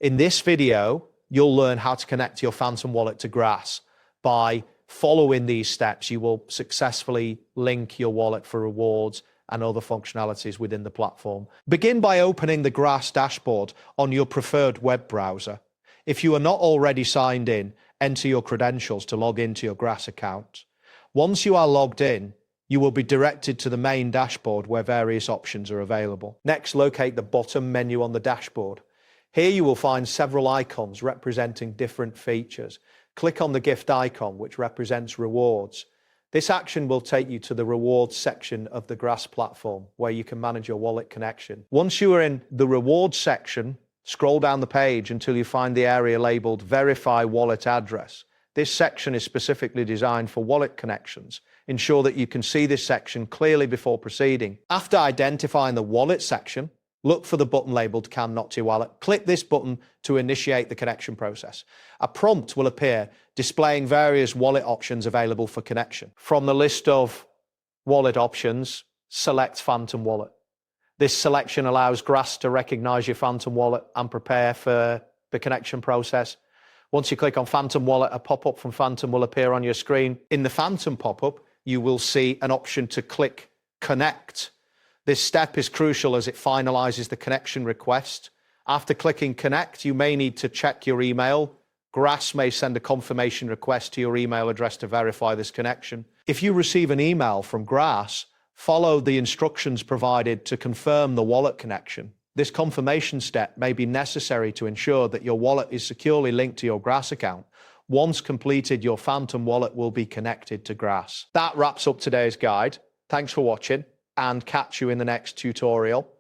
In this video, you'll learn how to connect your Phantom wallet to Grass. By following these steps, you will successfully link your wallet for rewards and other functionalities within the platform. Begin by opening the Grass dashboard on your preferred web browser. If you are not already signed in, enter your credentials to log into your Grass account. Once you are logged in, you will be directed to the main dashboard where various options are available. Next, locate the bottom menu on the dashboard. Here you will find several icons representing different features. Click on the gift icon, which represents rewards. This action will take you to the rewards section of the Grass platform, where you can manage your wallet connection. Once you are in the rewards section, scroll down the page until you find the area labeled Verify Wallet Address. This section is specifically designed for wallet connections. Ensure that you can see this section clearly before proceeding. After identifying the wallet section, look for the button labeled Can Not to Wallet. Click this button to initiate the connection process. A prompt will appear displaying various wallet options available for connection. From the list of wallet options, select Phantom Wallet. This selection allows Grass to recognize your Phantom Wallet and prepare for the connection process. Once you click on Phantom Wallet, a pop-up from Phantom will appear on your screen. In the Phantom pop-up, you will see an option to click Connect. This step is crucial as it finalizes the connection request. After clicking Connect, you may need to check your email. Grass may send a confirmation request to your email address to verify this connection. If you receive an email from Grass, follow the instructions provided to confirm the wallet connection. This confirmation step may be necessary to ensure that your wallet is securely linked to your Grass account. Once completed, your Phantom wallet will be connected to Grass. That wraps up today's guide. Thanks for watching, and catch you in the next tutorial.